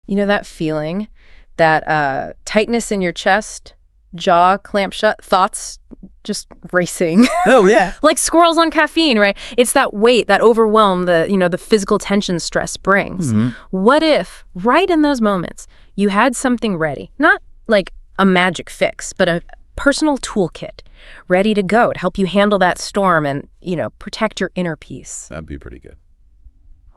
You know that feeling, that tightness in your chest, jaw clamped shut, thoughts just racing. Oh, yeah. Like squirrels on caffeine, right? It's that weight, that overwhelm, the physical tension stress brings. What if, right in those moments, you had something ready? Not like a magic fix, but a personal toolkit ready to go to help you handle that storm and, protect your inner peace. That'd be pretty good.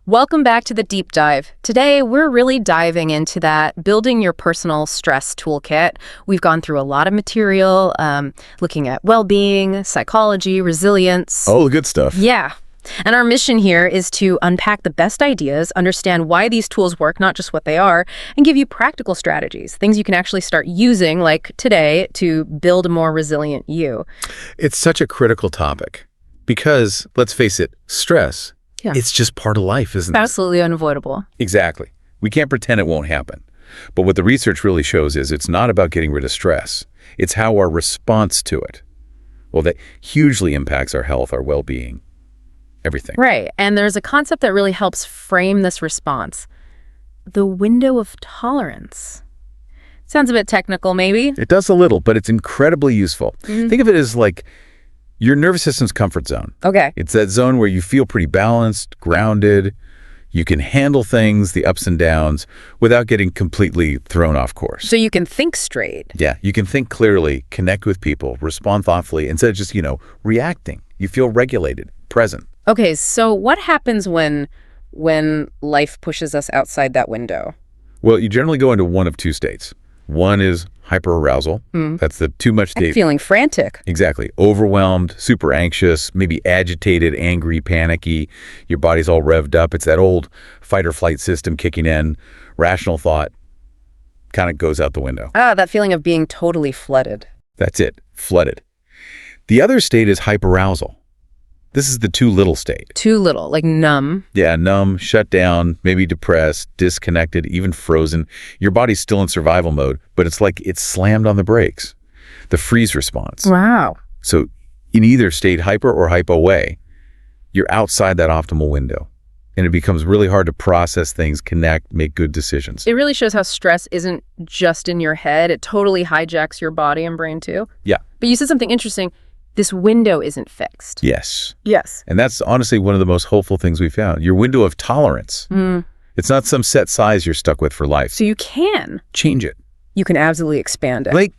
Welcome back to the deep dive. Today, we're really diving into that, building your personal stress toolkit. We've gone through a lot of material, looking at well-being, psychology, resilience. All the good stuff. Yeah. And our mission here is to unpack the best ideas, understand why these tools work, not just what they are, and give you practical strategies, things you can actually start using, like today, to build a more resilient you. It's such a critical topic because, let's face it, stress, it's just part of life, isn't it? Absolutely unavoidable. Exactly. We can't pretend it won't happen. But what the research really shows is it's not about getting rid of stress. It's how our response to it, well, that hugely impacts our health, our well-being, everything. Right. And there's a concept that really helps frame this response. The window of tolerance. Sounds a bit technical, maybe. It does a little, but it's incredibly useful. Think of it as like your nervous system's comfort zone. Okay. It's that zone where you feel pretty balanced, grounded. You can handle things, the ups and downs, without getting completely thrown off course. So you can think straight. Yeah, you can think clearly, connect with people, respond thoughtfully, instead of just, reacting. You feel regulated, present. Okay, so what happens when life pushes us outside that window? Well, you generally go into one of two states. One is hyperarousal. That's the too much state. Feeling frantic. Exactly. Overwhelmed, super anxious, maybe agitated, angry, panicky. Your body's all revved up. It's that old fight or flight system kicking in. Rational thought kind of goes out the window. That feeling of being totally flooded. That's it. Flooded. The other state is hyperarousal. This is the too little state. Too little, like numb. Yeah, numb, shut down, maybe depressed, disconnected, even frozen. Your body's still in survival mode, but it's like it's slammed on the brakes. The freeze response. Wow. So in either state, hyper or hypo way, you're outside that optimal window. And it becomes really hard to process things, connect, make good decisions. It really shows how stress isn't just in your head. It totally hijacks your body and brain too. Yeah. But you said something interesting. This window isn't fixed. Yes. Yes. And that's honestly one of the most hopeful things we found. Your window of tolerance. It's not some set size you're stuck with for life. So you can. Change it. You can absolutely expand it. Like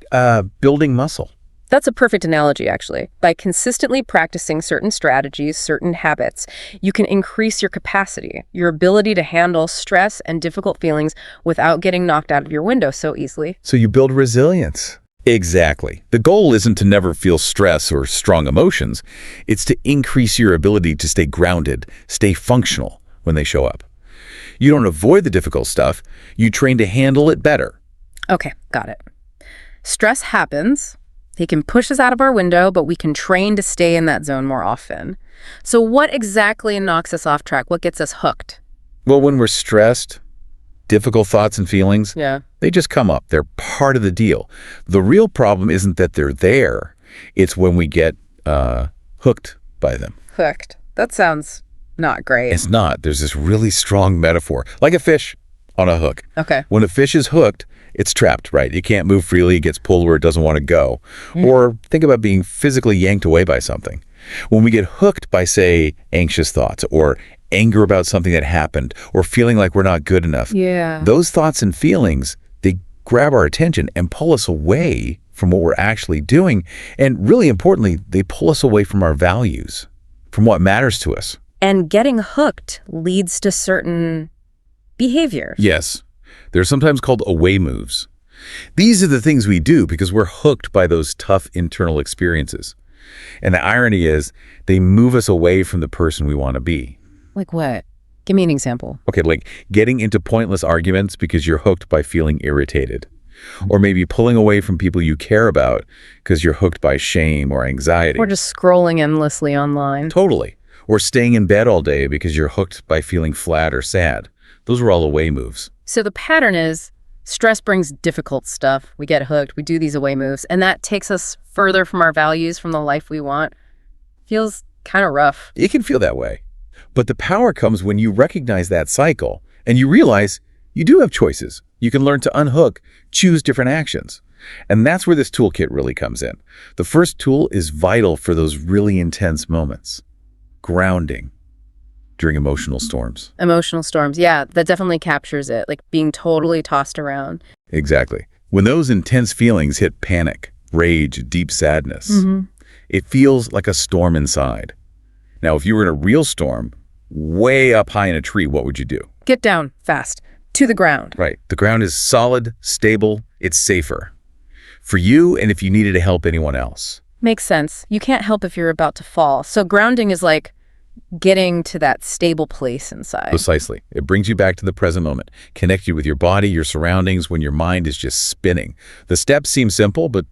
building muscle. That's a perfect analogy, actually. By consistently practicing certain strategies, certain habits, you can increase your capacity, your ability to handle stress and difficult feelings without getting knocked out of your window so easily. So you build resilience. Exactly. The goal isn't to never feel stress or strong emotions. It's to increase your ability to stay grounded, stay functional when they show up. You don't avoid the difficult stuff. You train to handle it better. Okay, got it. Stress happens. It can push us out of our window, but we can train to stay in that zone more often. So what exactly knocks us off track? What gets us hooked? Well, when we're stressed, difficult thoughts and feelings, they just come up. They're part of the deal. The real problem isn't that they're there. It's when we get hooked by them. Hooked. That sounds not great. It's not. There's this really strong metaphor, like a fish on a hook. Okay. When a fish is hooked, it's trapped, right? It can't move freely. It gets pulled where it doesn't want to go. Or think about being physically yanked away by something. When we get hooked by, say, anxious thoughts or anger about something that happened or feeling like we're not good enough, those thoughts and feelings, they grab our attention and pull us away from what we're actually doing. And really importantly, they pull us away from our values, from what matters to us. And getting hooked leads to certain behaviors. Yes. They're sometimes called away moves. These are the things we do because we're hooked by those tough internal experiences. And the irony is they move us away from the person we want to be. Like what? Give me an example. Okay, like getting into pointless arguments because you're hooked by feeling irritated. Or maybe pulling away from people you care about because you're hooked by shame or anxiety. Or just scrolling endlessly online. Totally. Or staying in bed all day because you're hooked by feeling flat or sad. Those are all away moves. So the pattern is stress brings difficult stuff. We get hooked. We do these away moves. And that takes us further from our values, from the life we want. Feels kind of rough. It can feel that way. But the power comes when you recognize that cycle and you realize you do have choices. You can learn to unhook, choose different actions. And that's where this toolkit really comes in. The first tool is vital for those really intense moments. Grounding during emotional storms. Emotional storms. Yeah, that definitely captures it, like being totally tossed around. Exactly. When those intense feelings hit panic, rage, deep sadness, it feels like a storm inside. Now, if you were in a real storm, way up high in a tree, what would you do? Get down fast to the ground. Right. The ground is solid, stable, it's safer. For you and if you needed to help anyone else. Makes sense. You can't help if you're about to fall. So grounding is like getting to that stable place inside. Precisely. It brings you back to the present moment, connect you with your body, your surroundings when your mind is just spinning. The steps seem simple, but,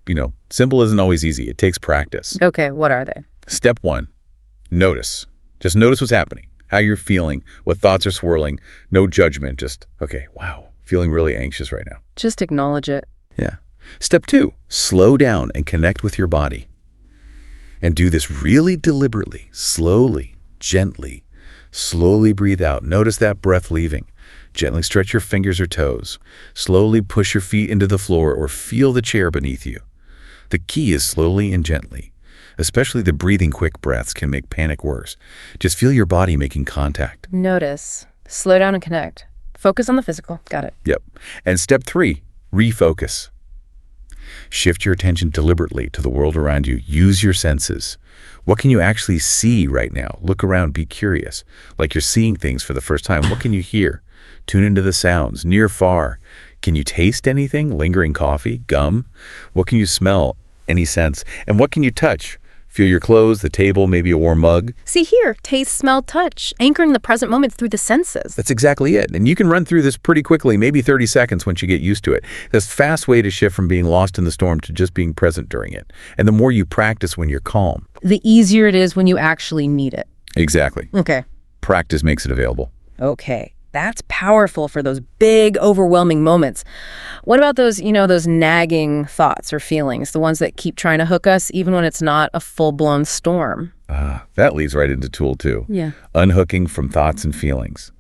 simple isn't always easy. It takes practice. Okay, what are they? Step 1, notice. Just notice what's happening, how you're feeling, what thoughts are swirling. No judgment, just, okay, wow, feeling really anxious right now. Just acknowledge it. Yeah. Step 2, slow down and connect with your body. And do this really deliberately, slowly, gently. Slowly breathe out. Notice that breath leaving. Gently stretch your fingers or toes. Slowly push your feet into the floor or feel the chair beneath you. The key is slowly and gently. Especially the breathing quick breaths can make panic worse. Just feel your body making contact. Notice. Slow down and connect. Focus on the physical. Got it. Yep. And step 3, refocus. Shift your attention deliberately to the world around you. Use your senses. What can you actually see right now? Look around, be curious. Like you're seeing things for the first time. What can you hear? Tune into the sounds, near, far. Can you taste anything? Lingering coffee, gum? What can you smell? Any sense? And what can you touch? Feel your clothes, the table, maybe a warm mug. See here, taste, smell, touch, anchoring the present moment through the senses. That's exactly it. And you can run through this pretty quickly, maybe 30 seconds once you get used to it. That's a fast way to shift from being lost in the storm to just being present during it. And the more you practice when you're calm. The easier it is when you actually need it. Exactly. Okay. Practice makes it available. Okay. That's powerful for those big, overwhelming moments. What about those, those nagging thoughts or feelings, the ones that keep trying to hook us even when it's not a full-blown storm? That leads right into tool 2. Yeah. Unhooking from thoughts and feelings.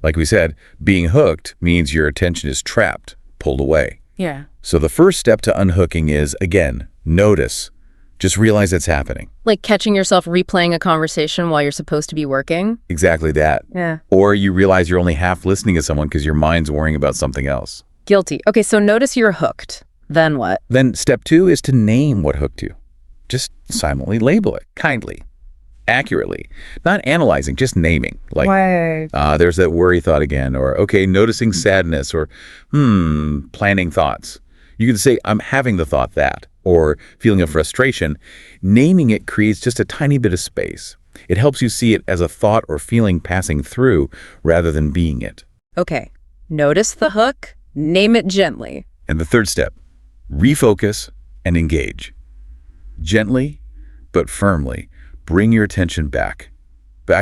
Like we said, being hooked means your attention is trapped, pulled away. Yeah. So the first step to unhooking is, again, notice. Just realize it's happening. Like catching yourself replaying a conversation while you're supposed to be working? Exactly that. Yeah. Or you realize you're only half listening to someone because your mind's worrying about something else. Guilty. Okay, so notice you're hooked. Then what? Then step 2 is to name what hooked you. Just silently label it, kindly, accurately. Not analyzing, just naming. Like, Why? There's that worry thought again. Or, okay, noticing sadness. Or, planning thoughts. You can say, I'm having the thought that. Or feeling of frustration. Naming it creates just a tiny bit of space. It helps you see it as a thought or feeling passing through rather than being it. Okay, notice the hook, name it gently. And the third step, refocus and engage. Gently, but firmly, bring your attention back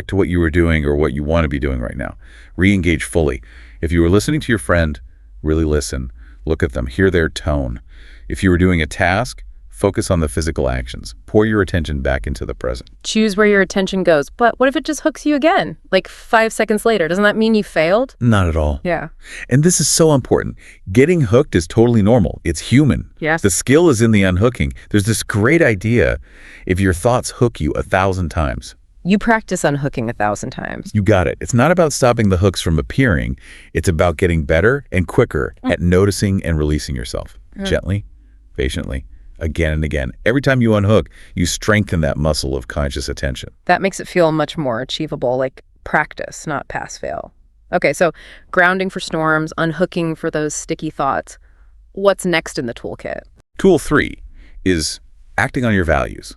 to what you were doing or what you want to be doing right now. Re-engage fully. If you were listening to your friend, really listen. Look at them, hear their tone. If you were doing a task, focus on the physical actions. Pour your attention back into the present. Choose where your attention goes. But what if it just hooks you again? Like 5 seconds later, doesn't that mean you failed? Not at all. Yeah. And this is so important. Getting hooked is totally normal. It's human. Yes. The skill is in the unhooking. There's this great idea if your thoughts hook you 1,000 times. You practice unhooking 1,000 times. You got it. It's not about stopping the hooks from appearing. It's about getting better and quicker at noticing and releasing yourself. Gently, patiently, again and again. Every time you unhook, you strengthen that muscle of conscious attention. That makes it feel much more achievable, like practice, not pass-fail. Okay, so grounding for storms, unhooking for those sticky thoughts. What's next in the toolkit? Tool 3 is acting on your values.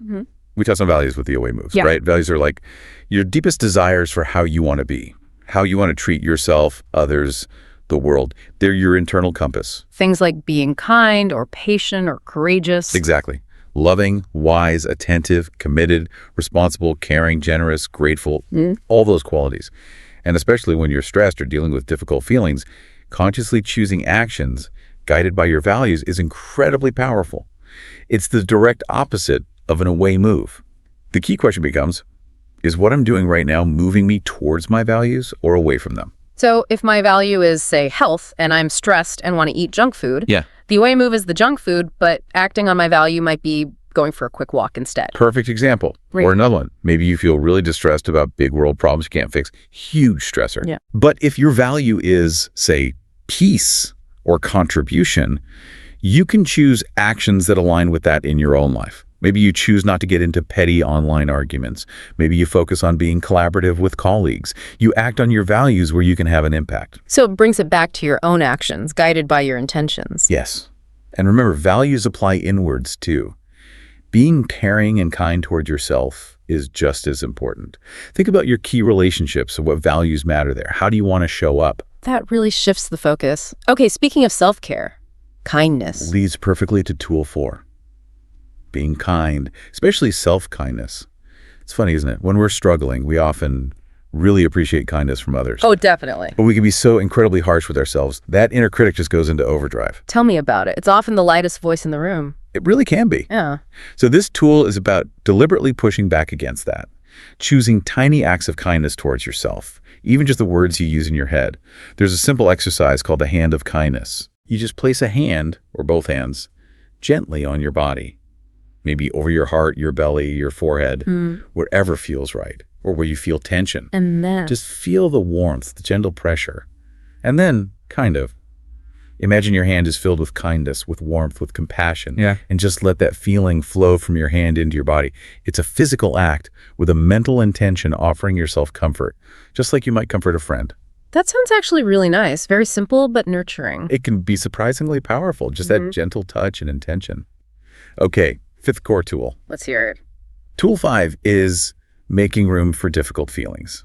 We touched on values with the away moves, right? Values are like your deepest desires for how you want to be, how you want to treat yourself, others, the world. They're your internal compass. Things like being kind or patient or courageous. Exactly. Loving, wise, attentive, committed, responsible, caring, generous, grateful, all those qualities. And especially when you're stressed or dealing with difficult feelings, consciously choosing actions guided by your values is incredibly powerful. It's the direct opposite of an away move. The key question becomes, is what I'm doing right now moving me towards my values or away from them? So if my value is, say, health, and I'm stressed and want to eat junk food, Yeah. the way I move is the junk food, but acting on my value might be going for a quick walk instead. Perfect example. Right. Or another one. Maybe you feel really distressed about big world problems you can't fix. Huge stressor. Yeah. But if your value is, say, peace or contribution, you can choose actions that align with that in your own life. Maybe you choose not to get into petty online arguments. Maybe you focus on being collaborative with colleagues. You act on your values where you can have an impact. So it brings it back to your own actions, guided by your intentions. Yes. And remember, values apply inwards too. Being caring and kind toward yourself is just as important. Think about your key relationships and what values matter there. How do you want to show up? That really shifts the focus. Okay, speaking of self-care, kindness. Leads perfectly to tool 4. Being kind, especially self-kindness. It's funny, isn't it? When we're struggling, we often really appreciate kindness from others. Oh, definitely. But we can be so incredibly harsh with ourselves. That inner critic just goes into overdrive. Tell me about it. It's often the lightest voice in the room. It really can be. Yeah. So this tool is about deliberately pushing back against that, choosing tiny acts of kindness towards yourself, even just the words you use in your head. There's a simple exercise called the hand of kindness. You just place a hand, or both hands, gently on your body, maybe over your heart, your belly, your forehead, wherever feels right, or where you feel tension. And then Just feel the warmth, the gentle pressure. And then, kind of, imagine your hand is filled with kindness, with warmth, with compassion. Yeah. And just let that feeling flow from your hand into your body. It's a physical act with a mental intention offering yourself comfort, just like you might comfort a friend. that sounds actually really nice. Very simple, but nurturing. It can be surprisingly powerful, just that gentle touch and intention. Okay, 5th core tool. Let's hear it. Tool 5 is making room for difficult feelings.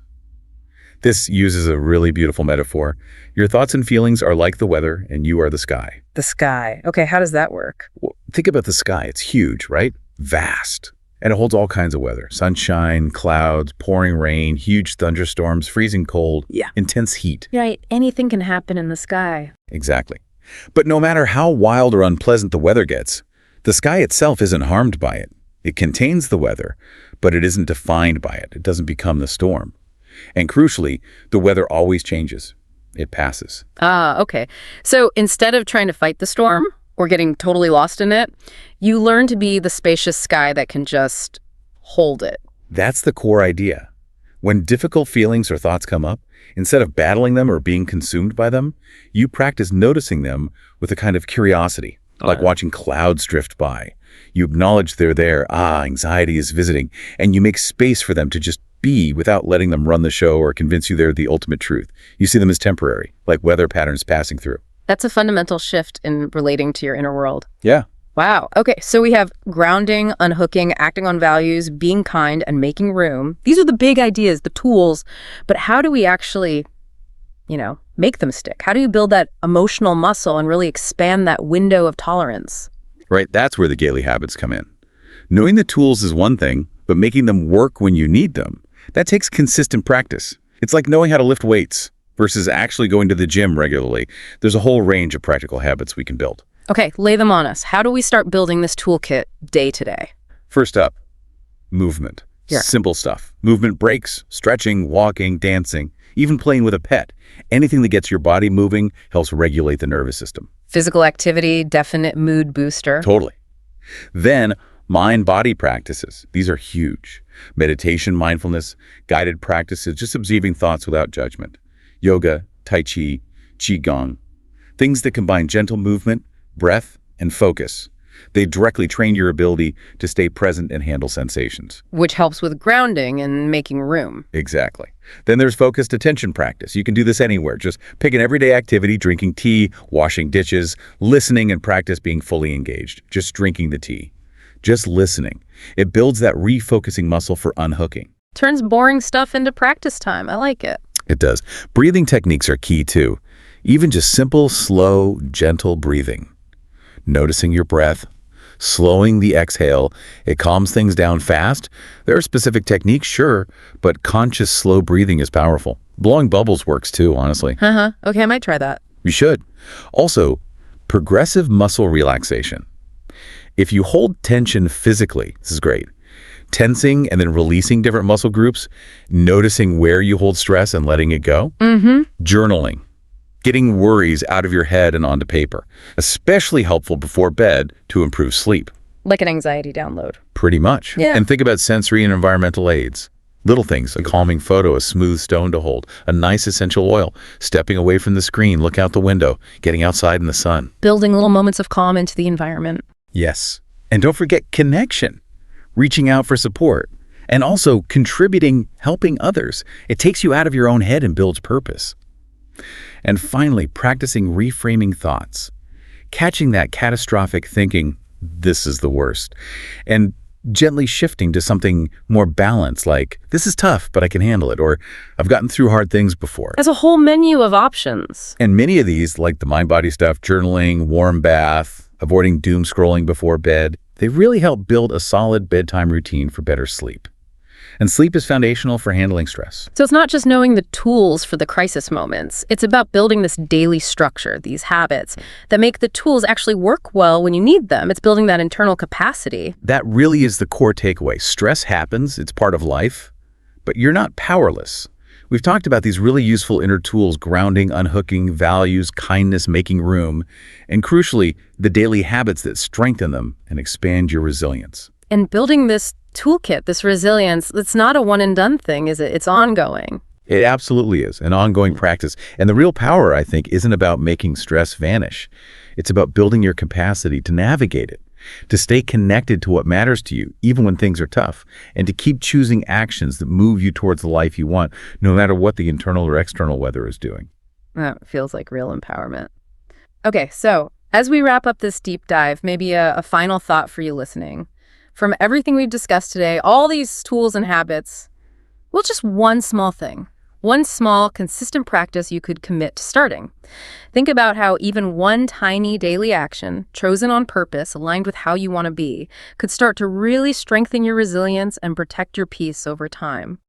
This uses a really beautiful metaphor. Your thoughts and feelings are like the weather, and you are the sky. The sky. Okay, how does that work? Well, think about the sky. It's huge, right? Vast. And it holds all kinds of weather. Sunshine, clouds, pouring rain, huge thunderstorms, freezing cold, Yeah. intense heat. Right, anything can happen in the sky. Exactly. But no matter how wild or unpleasant the weather gets, the sky itself isn't harmed by it. It contains the weather, but it isn't defined by it. It doesn't become the storm. And crucially, the weather always changes. It passes. Ah, okay. So instead of trying to fight the storm or getting totally lost in it, you learn to be the spacious sky that can just hold it. That's the core idea. When difficult feelings or thoughts come up, instead of battling them or being consumed by them, you practice noticing them with a kind of curiosity, like watching clouds drift by. You acknowledge they're there, anxiety is visiting, and you make space for them to just be without letting them run the show or convince you they're the ultimate truth. You see them as temporary, like weather patterns passing through. That's a fundamental shift in relating to your inner world. Yeah. Wow. Okay, so we have grounding, unhooking, acting on values, being kind, and making room. These are the big ideas, the tools. But how do we actually, make them stick? How do you build that emotional muscle and really expand that window of tolerance? Right, that's where the daily habits come in. Knowing the tools is one thing, but making them work when you need them, that takes consistent practice. It's like knowing how to lift weights versus actually going to the gym regularly. There's a whole range of practical habits we can build. Okay, lay them on us. How do we start building this toolkit day to day? First up, movement. Yeah. Simple stuff. Movement breaks, stretching, walking, dancing, even playing with a pet. Anything that gets your body moving helps regulate the nervous system. Physical activity, definite mood booster. Totally. Then, mind-body practices. These are huge. Meditation, mindfulness, guided practices, just observing thoughts without judgment. Yoga, Tai Chi, Qigong. Things that combine gentle movement, breath, and focus. They directly train your ability to stay present and handle sensations. Which helps with grounding and making room. Exactly. Then there's focused attention practice. You can do this anywhere. Just pick an everyday activity, drinking tea, washing dishes, listening, and practice being fully engaged. Just drinking the tea. Just listening. It builds that refocusing muscle for unhooking. Turns boring stuff into practice time. I like it. It does. Breathing techniques are key too. Even just simple, slow, gentle breathing. Noticing your breath, slowing the exhale. It calms things down fast. There are specific techniques, sure, but conscious, slow breathing is powerful. Blowing bubbles works too, honestly. Okay, I might try that. You should. Also, progressive muscle relaxation. If you hold tension physically, this is great. Tensing and then releasing different muscle groups, noticing where you hold stress and letting it go. Journaling, getting worries out of your head and onto paper, especially helpful before bed to improve sleep. Like an anxiety download. Pretty much. Yeah. And think about sensory and environmental aids. Little things, a calming photo, a smooth stone to hold, a nice essential oil, stepping away from the screen, look out the window, getting outside in the sun. Building little moments of calm into the environment. Yes. And don't forget connection, reaching out for support, and also contributing, helping others. It takes you out of your own head and builds purpose. And finally, practicing reframing thoughts, catching that catastrophic thinking, this is the worst, and gently shifting to something more balanced, like, this is tough, but I can handle it, or I've gotten through hard things before. As a whole menu of options. And many of these, like the mind-body stuff, journaling, warm bath, avoiding doom scrolling before bed, they really help build a solid bedtime routine for better sleep. And sleep is foundational for handling stress. So it's not just knowing the tools for the crisis moments. It's about building this daily structure, these habits, that make the tools actually work well when you need them. It's building that internal capacity. That really is the core takeaway. Stress happens, it's part of life, but you're not powerless. We've talked about these really useful inner tools: grounding, unhooking, values, kindness, making room, and crucially, the daily habits that strengthen them and expand your resilience. And building this toolkit, this resilience, it's not a one-and-done thing, is it? It's ongoing. It absolutely is an ongoing practice. And the real power, I think, isn't about making stress vanish. It's about building your capacity to navigate it, to stay connected to what matters to you, even when things are tough, and to keep choosing actions that move you towards the life you want, no matter what the internal or external weather is doing. That feels like real empowerment. Okay, so as we wrap up this deep dive, maybe a final thought for you listening. From everything we've discussed today, all these tools and habits, well, just one small thing, one small, consistent practice you could commit to starting. Think about how even one tiny daily action, chosen on purpose, aligned with how you want to be, could start to really strengthen your resilience and protect your peace over time.